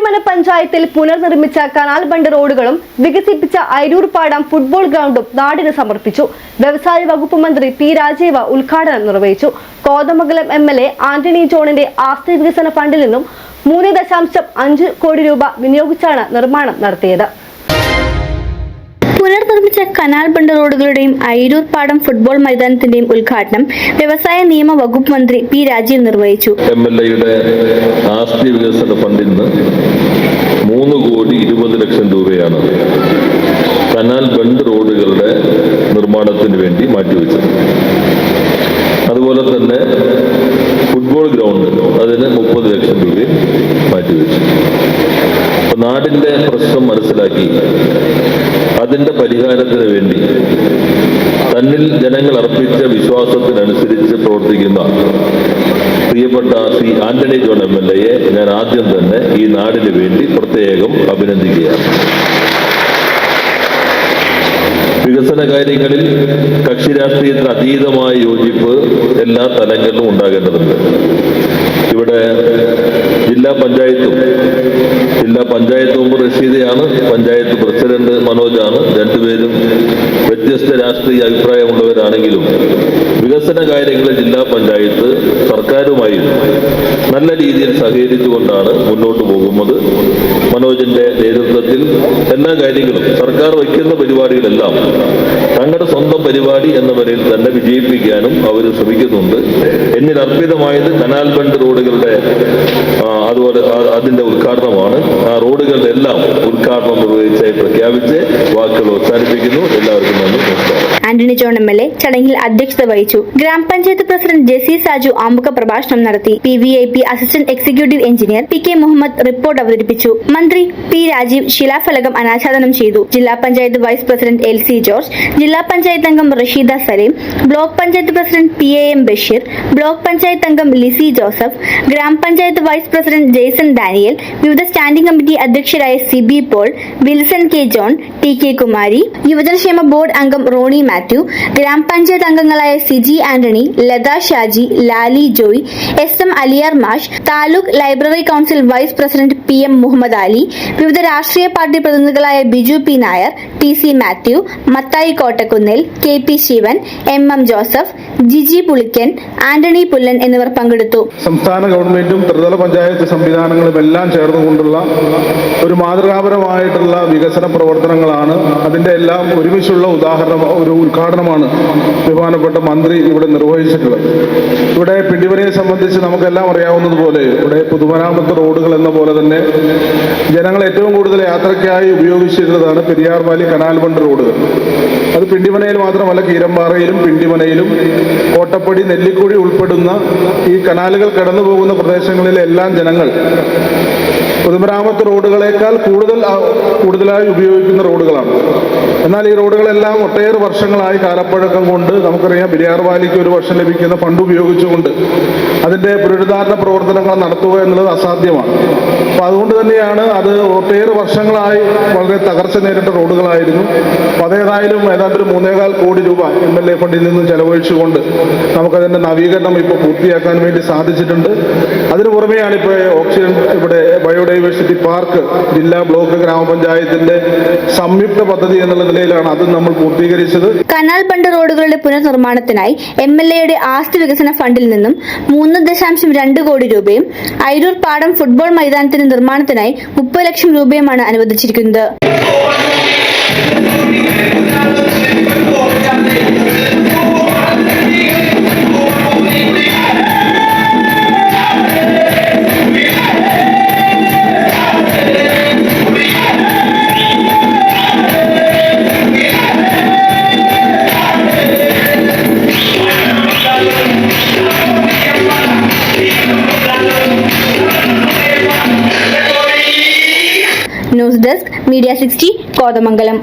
പുതുമന പഞ്ചായത്തിൽ പുനർനിർമ്മിച്ച canal bund റോഡുകളും വികസിപ്പിച്ച അയിരൂർപാടം ഫുട്ബോൾ ഗ്രൗണ്ടും നാടിന് സമർപ്പിച്ചു. വ്യവസായ വകുപ്പ് മന്ത്രി പി രാജീവ് ഉദ്ഘാടനം നിർവഹിച്ചു. കോതമംഗലം MLA ആന്റണി ജോണിന്റെ ആസ്തി വികസന ഫണ്ടിൽ നിന്നും 3.5 കോടി രൂപ വിനിയോഗിച്ചാണ് നിർമ്മാണം നടത്തിയത്. പുനർനിർമ്മിച്ച കനാൽ ബണ്ട് റോഡുകളുടെയും അയിരൂർപാടം ഫുട്ബോൾ മൈതാനത്തിന്റെയും ഉദ്ഘാടനം വ്യവസായ നിയമ വകുപ്പ് മന്ത്രി പി രാജീവ് നിർവഹിച്ചു. MLAയുടെ ആസ്തി വികസന ഫണ്ടിൽ നിന്ന് 3,20,00,000 രൂപയാണ് കനാൽ ബണ്ട് റോഡുകളുടെ നിർമ്മാണത്തിന് വേണ്ടി മാറ്റിവെച്ചത്. അതുപോലെ തന്നെ ഫുട്ബോൾ ഗ്രൗണ്ട് അതിന് 30 ലക്ഷം രൂപയും മാറ്റിവെച്ചു. നാടിന്റെ പ്രശ്നം മനസ്സിലാക്കി അതിന്റെ പരിഹാരത്തിന് വേണ്ടി തന്നിൽ ജനങ്ങൾ അർപ്പിച്ച വിശ്വാസത്തിനനുസരിച്ച് പ്രവർത്തിക്കുന്ന പ്രിയപ്പെട്ട ശ്രീ ആന്റണി ജോൺ MLAയെ ഞാൻ ആദ്യം തന്നെ ഈ നാടിന് വേണ്ടി പ്രത്യേകം അഭിനന്ദിക്കുകയാണ്. വികസന കാര്യങ്ങളിൽ കക്ഷി രാഷ്ട്രീയത്തിന് അതീതമായ യോജിപ്പ് എല്ലാ തലങ്ങളിലും ഉണ്ടാകേണ്ടതുണ്ട്. ഇവിടെ ജില്ലാ പഞ്ചായത്ത് മുമ്പ് റഷീദയാണ്, പഞ്ചായത്ത് പ്രസിഡന്റ് മനോജാണ്. രണ്ടുപേരും വ്യത്യസ്ത രാഷ്ട്രീയ അഭിപ്രായമുള്ളവരാണെങ്കിലും വികസന കാര്യങ്ങളിൽ ജില്ലാ പഞ്ചായത്ത് സർക്കാരുമായി നല്ല രീതിയിൽ സഹകരിച്ചുകൊണ്ടാണ് മുന്നോട്ട് പോകുന്നത്. മനോജിന്റെ നേതൃത്വത്തിൽ എല്ലാ കാര്യങ്ങളും സർക്കാർ വയ്ക്കുന്ന പരിപാടികളെല്ലാം തങ്ങളുടെ സ്വന്തം പരിപാടി എന്ന നിലയിൽ തന്നെ വിജയിപ്പിക്കാനും അവർ ശ്രമിക്കുന്നുണ്ട്. എന്നിൽ അർപ്പിതമായത് കനാൽ ബണ്ട് റോഡുകളുടെ അതുപോലെ അതിന്റെ ഉദ്ഘാടനമാണ്. ആ റോഡുകളുടെ എല്ലാം ഉദ്ഘാടനം നിർവഹിച്ചായി പ്രഖ്യാപിച്ച് വാക്കുകൾ അവസാനിപ്പിക്കുന്നു. എല്ലാവർക്കും നന്ദി, നമസ്കാരം. ആന്റണി ജോൺ MLA ചടങ്ങിൽ അധ്യക്ഷത വഹിച്ചു. ഗ്രാമപഞ്ചായത്ത് പ്രസിഡന്റ് ജെസി സാജു ആമുഖ പ്രഭാഷണം നടത്തി. PVIP assistant executive engineer PK Muhammad report അവതരിപ്പിച്ചു. മന്ത്രി പി രാജീവ് ശിലാഫലകം അനാച്ഛാദനം ചെയ്തു. ജില്ലാ panchayat vice president LC George, ജില്ലാ പഞ്ചായത്ത് അംഗം Rasheeda Saleem, block panchayat president PAM Basheer, block panchayat അംഗം Lissy Joseph, grama panchayat vice president Jaison Daniel, വിവിധ സ്റ്റാൻഡിംഗ് കമ്മിറ്റി അധ്യക്ഷരായ Siby Paul, Wilson K John, TK Kumari, യുവജനക്ഷേമ ബോർഡ് അംഗം റോണി മാത്യു, ഗ്രാമപഞ്ചായത്ത് അംഗങ്ങളായ സിജി ആന്റണി, ലത ഷാജി, ലാലി ജോയ്, SM അലിയാർ മാഷ്, taluk library council vice president PM Muhammad Ali, വിവിധ രാഷ്ട്രീയ പാർട്ടി പ്രതിനിധികളായ ബിജു P നായർ, TC മാത്യു, മത്തായി കോട്ടക്കുന്നിൽ, KP Sivan, MM Joseph, Jiji Pulickan, Antony Pullan എന്നിവർ പങ്കെടുത്തു. സംസ്ഥാന ഗവൺമെന്റും ത്രിതല പഞ്ചായത്ത് സംവിധാനങ്ങളും എല്ലാം ചേർന്നുകൊണ്ടുള്ള ഒരു മാതൃകാപരമായിട്ടുള്ള വികസന പ്രവർത്തനങ്ങളാണ്. അതിന്റെ എല്ലാം ഒരുമിച്ചുള്ള ഒരു ഉദ്ഘാടനമാണ് ബഹുമാനപ്പെട്ട മന്ത്രി ഇവിടെ നിർവഹിച്ചിട്ടുള്ളത്. ഇവിടെ പിണ്ടിമനയെ സംബന്ധിച്ച് നമുക്കെല്ലാം അറിയാവുന്നതുപോലെ ഇവിടെ പൊതുമരാമത്ത് റോഡുകൾ എന്ന പോലെ തന്നെ ജനങ്ങൾ ഏറ്റവും കൂടുതൽ യാത്രയ്ക്കായി ഉപയോഗിച്ചിരുന്നതാണ് പെരിയാർ വാലി കനാൽ ബണ്ട് റോഡുകൾ. അത് പിണ്ടിമനയിൽ മാത്രമല്ല, കീരമ്പാറയിലും പിണ്ടിമനയിലും കോട്ടപ്പടി, നെല്ലിക്കുഴി ഉൾപ്പെടുന്ന ഈ കനാലുകൾ കടന്നു പോകുന്ന പ്രദേശങ്ങളിലെ എല്ലാം ജനങ്ങൾ പൊതുമരാമത്ത് റോഡുകളേക്കാൾ കൂടുതലായി ഉപയോഗിക്കുന്ന റോഡുകളാണ്. എന്നാൽ ഈ റോഡുകളെല്ലാം ഒട്ടേറെ വർഷങ്ങളായി കാലപ്പഴക്കം കൊണ്ട് നമുക്കറിയാം, പെരിയാർ വാലിക്ക് 1 വർഷം ലഭിക്കുന്ന ഫണ്ട് ഉപയോഗിച്ചുകൊണ്ട് അതിന്റെ പുനരുദ്ധാരണ പ്രവർത്തനങ്ങൾ നടത്തുക എന്നുള്ളത് അസാധ്യമാണ്. അപ്പൊ അതുകൊണ്ട് തന്നെയാണ് അത് ഒട്ടേറെ വർഷങ്ങളായി വളരെ തകർച്ച നേരിട്ട റോഡുകളായിരുന്നു. അപ്പൊ അതേതായാലും ഏതാണ്ട് 3.25 കോടി രൂപ MLA ഫണ്ടിൽ നിന്ന് ചെലവഴിച്ചുകൊണ്ട് നമുക്കതിന്റെ നവീകരണം ഇപ്പോൾ പൂർത്തിയാക്കാൻ വേണ്ടി സാധിച്ചിട്ടുണ്ട്. അതിനു പുറമെയാണ് ഇപ്പോൾ ഓക്സിജൻ ഇവിടെ ബയോഡൈവേഴ്സിറ്റി പാർക്ക് ജില്ലാ ബ്ലോക്ക് ഗ്രാമപഞ്ചായത്തിന്റെ സംയുക്ത പദ്ധതി എന്നുള്ള നിലയിലാണ് അത് നമ്മൾ പൂർത്തീകരിച്ചത്. കനാൽ ബണ്ട് റോഡുകളുടെ പുനർനിർമ്മാണത്തിനായി MLAയുടെ ആസ്തി വികസന ഫണ്ടിൽ നിന്നും 3.2 കോടി രൂപയും അയിരൂർപാടം ഫുട്ബോൾ മൈതാനത്തിന്റെ നിർമ്മാണത്തിനായി 30 ലക്ഷം രൂപയുമാണ് അനുവദിച്ചിരിക്കുന്നത്. News desk media 60 Kothamangalam.